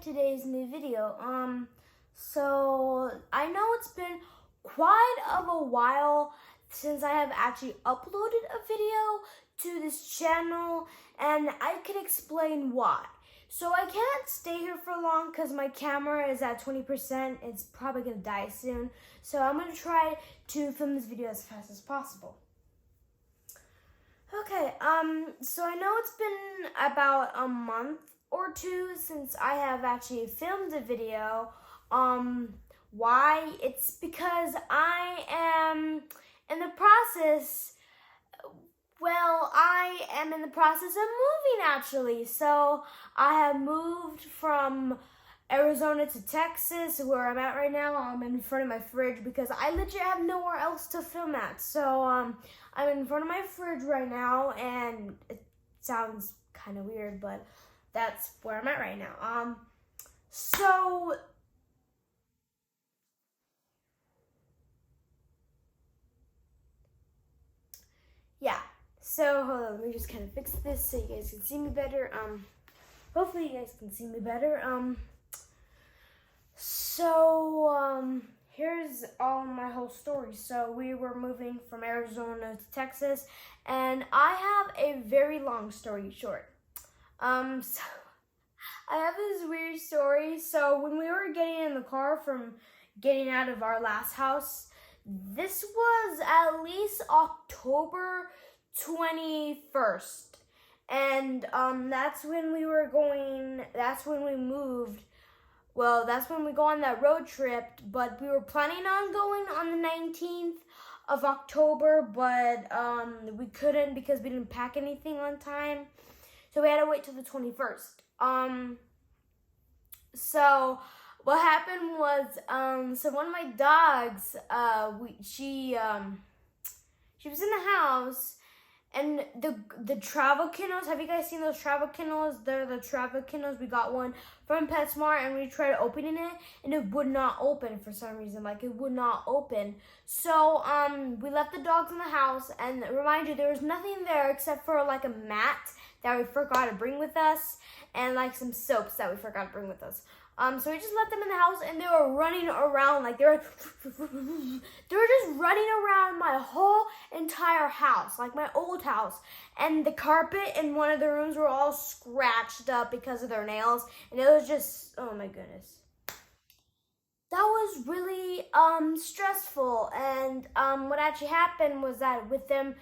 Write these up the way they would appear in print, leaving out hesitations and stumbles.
today's new video. So I know it's been quite of a while since I have actually uploaded a video to this channel, and I can explain why. So I can't stay here for long because my camera is at 20%. It's probably gonna die soon. So I'm gonna try to film this video as fast as possible. Okay, so I know it's been about a month or two since I have actually filmed a video. Why? It's because I am in the process, I am in the process of moving actually. So I have moved from Arizona to Texas, where I'm at right now. I'm in front of my fridge because I literally have nowhere else to film at. So I'm in front of my fridge right now, and it sounds kind of weird, but that's where I'm at right now. So yeah. So hold on, let me just kind of fix this so you guys can see me better. Hopefully you guys can see me better. Here's my whole story. So we were moving from Arizona to Texas, and I have a very long story short. So I have this weird story. So when we were getting in the car from getting out of our last house, this was at least October 21st. And that's when we were going, that's when we moved. Well, that's when we go on that road trip, but we were planning on going on the 19th of October, but we couldn't because we didn't pack anything on time. So we had to wait till the 21st. So what happened was, so one of my dogs, she was in the house, and the travel kennels, have you guys seen those travel kennels? They're the travel kennels. We got one from PetSmart, and we tried opening it, and it would not open for some reason. Like, it would not open. So we left the dogs in the house, and remind you, there was nothing there except for like a mat that we forgot to bring with us, and like some soaps that we forgot to bring with us. So we just left them in the house, and they were running around, like they were just running around my whole entire house, like my old house. And the carpet in one of the rooms were all scratched up because of their nails, and it was just, oh my goodness. That was really stressful, and what actually happened was that with them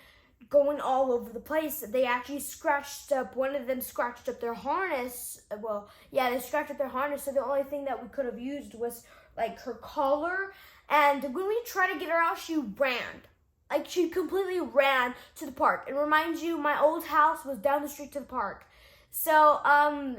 going all over the place, they actually scratched up, one of them scratched up their harness. Well, yeah, they scratched up their harness, so the only thing that we could have used was like her collar. And when we tried to get her out, she ran. Like, she completely ran to the park. And reminds you, my old house was down the street to the park. So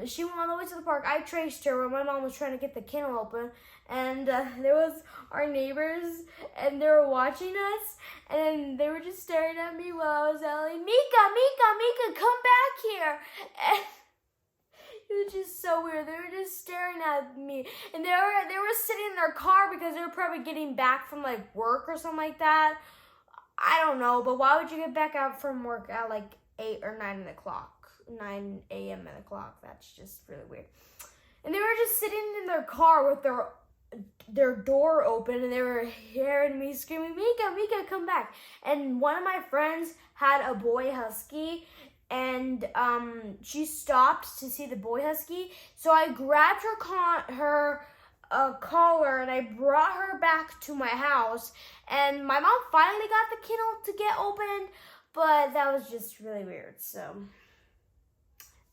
she went all the way to the park. I traced her when my mom was trying to get the kennel open, and there was our neighbors, and they were watching us, and they were just staring at me while I was yelling, Mika, come back here. And it was just so weird. They were just staring at me, and they were sitting in their car because they were probably getting back from like work or something like that. I don't know, but why would you get back out from work at like 8 or 9 o'clock? 9 a.m. at o'clock. That's just really weird. And they were just sitting in their car with their door open, and they were hearing me screaming, Mika, come back. And one of my friends had a boy husky, and she stopped to see the boy husky. So I grabbed her collar, and I brought her back to my house. And my mom finally got the kennel to get opened, but that was just really weird. So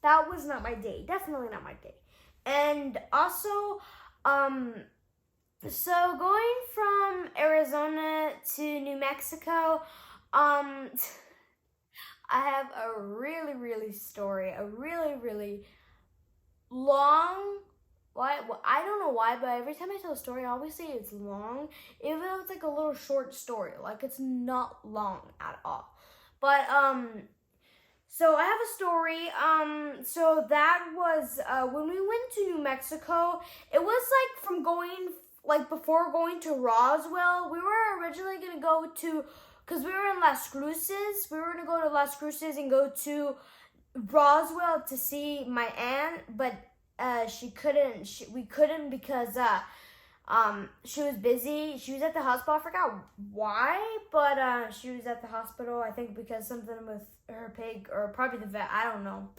that was not my day. Definitely not my day. And also, so going from Arizona to New Mexico, I have a really long, I don't know why, but every time I tell a story, I always say it's long, even though it's like a little short story. Like, it's not long at all. But, so I have a story. So that was when we went to New Mexico. It was like from before going to Roswell. We were originally gonna go to, because we were in Las Cruces. We were gonna go to Las Cruces and go to Roswell to see my aunt, but we couldn't because she was busy. She was at the hospital. I forgot why, but she was at the hospital. I think because something with her pig, or probably the vet. I don't know.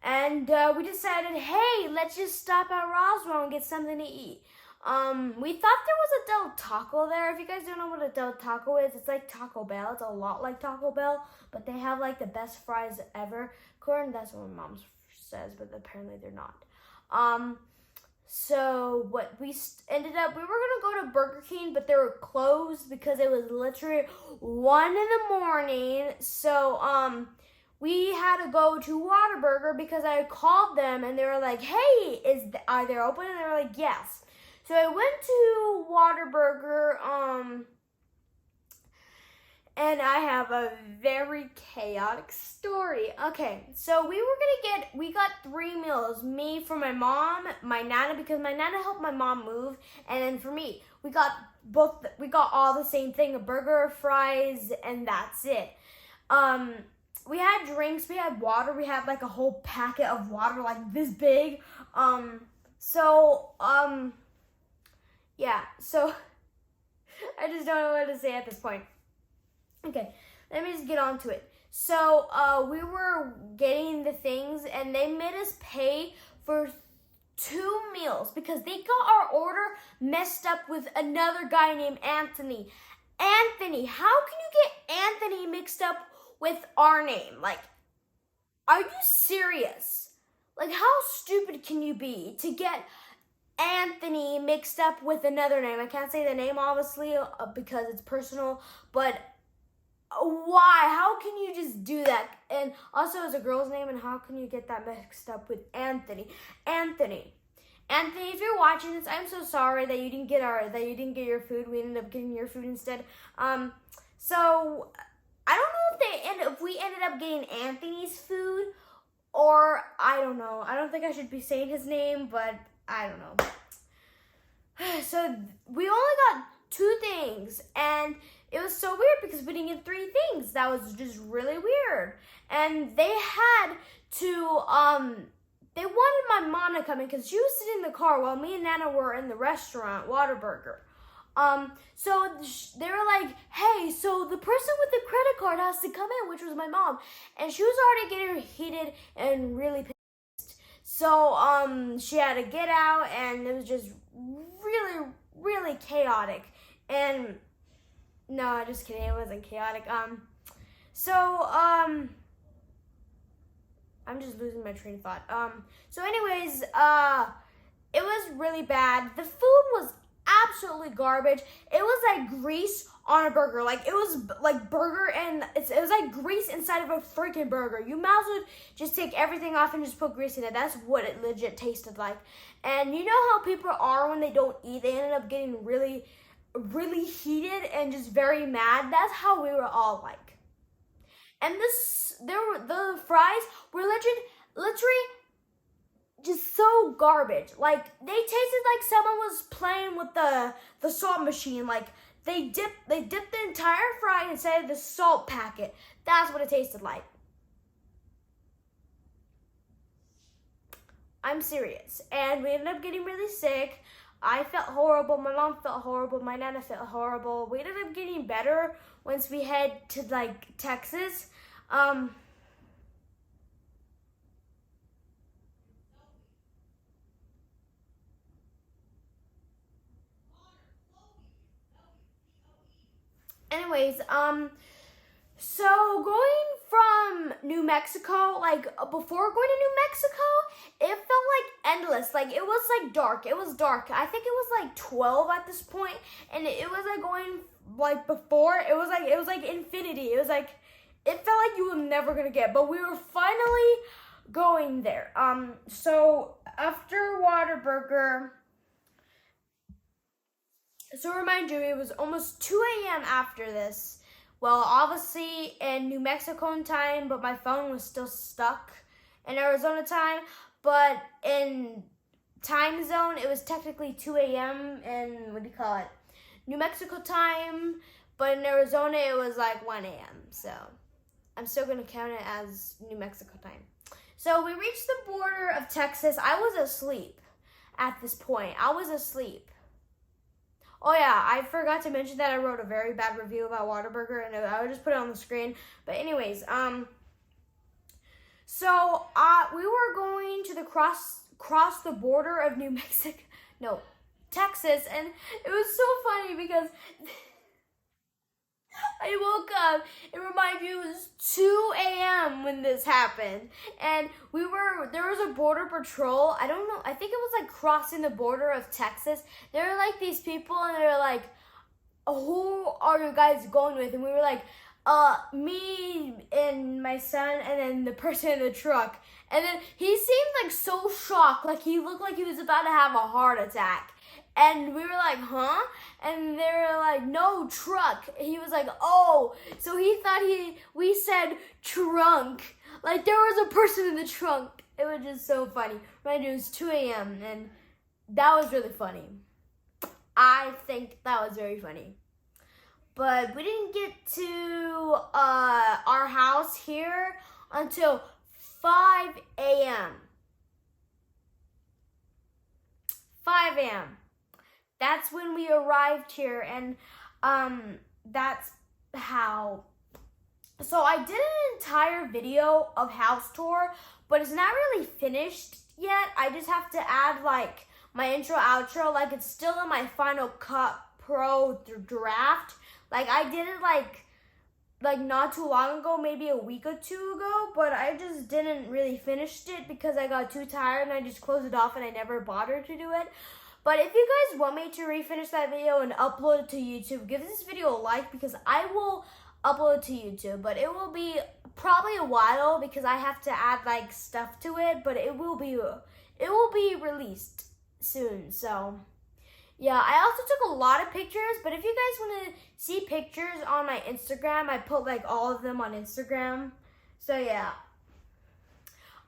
And we decided, hey, let's just stop at Roswell and get something to eat. We thought there was a Del Taco there. If you guys don't know what a Del Taco is, it's like Taco Bell. It's a lot like Taco Bell, but they have like the best fries ever. Corn, that's what my mom says, but apparently they're not. So what we ended up, we were gonna go to Burger King, but they were closed because it was literally 1 in the morning. So we had to go to Whataburger because I called them and they were like, "Hey, are they open?" And they were like, "Yes." So I went to Whataburger, and I have a very chaotic story. Okay, so we got 3 meals. Me for my mom, my Nana, because my Nana helped my mom move, and then for me, we got all the same thing, a burger, fries, and that's it. We had drinks, we had water, we had like a whole packet of water like this big. Yeah, so I just don't know what to say at this point. Okay, let me just get on to it. So we were getting the things and they made us pay for 2 meals because they got our order messed up with another guy named Anthony. Anthony, how can you get Anthony mixed up with our name? Like, are you serious? Like, how stupid can you be to get Anthony mixed up with another name? I can't say the name obviously because it's personal, but why? How can you just do that? And also it's a girl's name, and how can you get that mixed up with Anthony? Anthony, if you're watching this, I'm so sorry that you didn't get your food. We ended up getting your food instead. So I don't know if we ended up getting Anthony's food, or I don't know. I don't think I should be saying his name, but I don't know. So we only got 2 things, and it was so weird because we didn't get 3 things. That was just really weird. And they had to, they wanted my mom to come in because she was sitting in the car while me and Nana were in the restaurant, Whataburger. So they were like, "Hey, so the person with the credit card has to come in," which was my mom. And she was already getting heated and really pissed. So, she had to get out, and it was just really, really chaotic. And no, just kidding, it wasn't chaotic. I'm just losing my train of thought. So anyways, it was really bad. The food was absolutely garbage. It was like grease on a burger. Like, it was like burger, and it was like grease inside of a freaking burger. You might as well just take everything off and just put grease in it. That's what it legit tasted like. And you know how people are when they don't eat? They ended up getting really, really heated and just very mad. That's how we were all like. And the fries were literally just so garbage. Like, they tasted like someone was playing with the salt machine. Like, they dipped the entire fry inside of the salt packet. That's what it tasted like. I'm serious. And we ended up getting really sick. I felt horrible. My mom felt horrible. My Nana felt horrible. We ended up getting better once we head to like Texas. Anyways, so going from New Mexico, like before going to New Mexico, it felt like endless. Like, it was like dark. It was dark. I think it was like 12 at this point, and it was like going like before. It was like infinity. It was like, it felt like you were never gonna get, but we were finally going there. So after Whataburger. So remind you, it was almost 2 a.m. after this. Well, obviously in New Mexico time, but my phone was still stuck in Arizona time. But in time zone, it was technically 2 a.m. in, what do you call it, New Mexico time. But in Arizona, it was like 1 a.m. So I'm still going to count it as New Mexico time. So we reached the border of Texas. I was asleep at this point. I was asleep. Oh yeah, I forgot to mention that I wrote a very bad review about Whataburger, and I would just put it on the screen. But anyways, so we were going to the cross the border of New Mexico, no, Texas, and it was so funny because I woke up, and remind you, it was 2 a.m. when this happened, and there was a border patrol. I don't know, I think it was like crossing the border of Texas. There were like these people, and they were like, who are you guys going with? And we were like, me and my son, and then the person in the truck. And then he seemed like so shocked, like he looked like he was about to have a heart attack. And we were like, huh? And they were like, no, truck. He was like, oh. So he thought we said trunk. Like there was a person in the trunk. It was just so funny. Mind you, it was 2 a.m. and that was really funny. I think that was very funny. But we didn't get to our house here until 5 a.m. 5 a.m. That's when we arrived here, and that's how. So I did an entire video of house tour, but it's not really finished yet. I just have to add like my intro, outro, like it's still in my Final Cut Pro draft. Like I did it like not too long ago, maybe a week or two ago, but I just didn't really finish it because I got too tired and I just closed it off and I never bothered to do it. But if you guys want me to refinish that video and upload it to YouTube, give this video a like because I will upload it to YouTube. But it will be probably a while because I have to add like stuff to it, but it will be released soon. So yeah, I also took a lot of pictures, but if you guys want to see pictures on my Instagram, I put like all of them on Instagram. So yeah.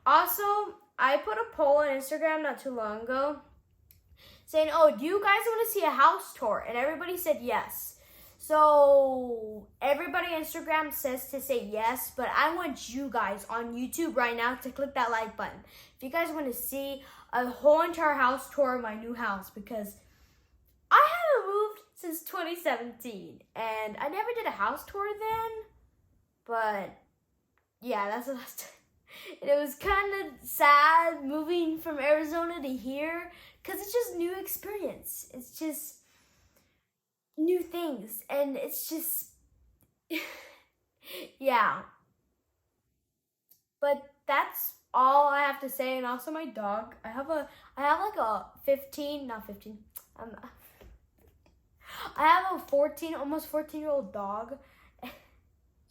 Also, I put a poll on Instagram not too long ago saying, oh, do you guys want to see a house tour? And everybody said yes. So everybody on Instagram says to say yes, but I want you guys on YouTube right now to click that like button. If you guys want to see a whole entire house tour of my new house, because I haven't moved since 2017, and I never did a house tour then, but yeah, that's the last time. And it was kind of sad moving from Arizona to here, because it's just new experience. It's just new things, and it's just, yeah. But that's all I have to say, and also my dog. I have like a almost 14-year-old dog.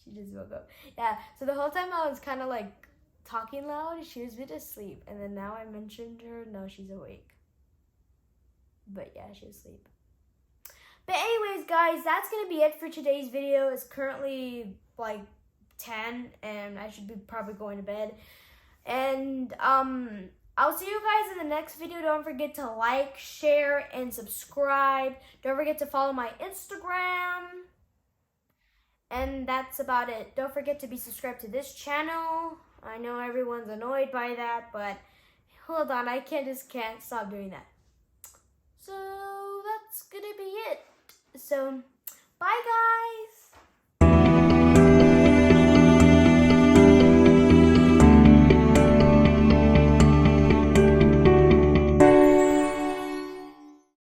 She just woke up. Yeah, so the whole time I was kind of like talking loud, she was a bit asleep. And then now I mentioned her, no, she's awake. But yeah, she's asleep. But anyways, guys, that's going to be it for today's video. It's currently like 10, and I should be probably going to bed. And I'll see you guys in the next video. Don't forget to like, share, and subscribe. Don't forget to follow my Instagram. And that's about it. Don't forget to be subscribed to this channel. I know everyone's annoyed by that, but hold on, I can't stop doing that. So that's gonna be it. So bye guys.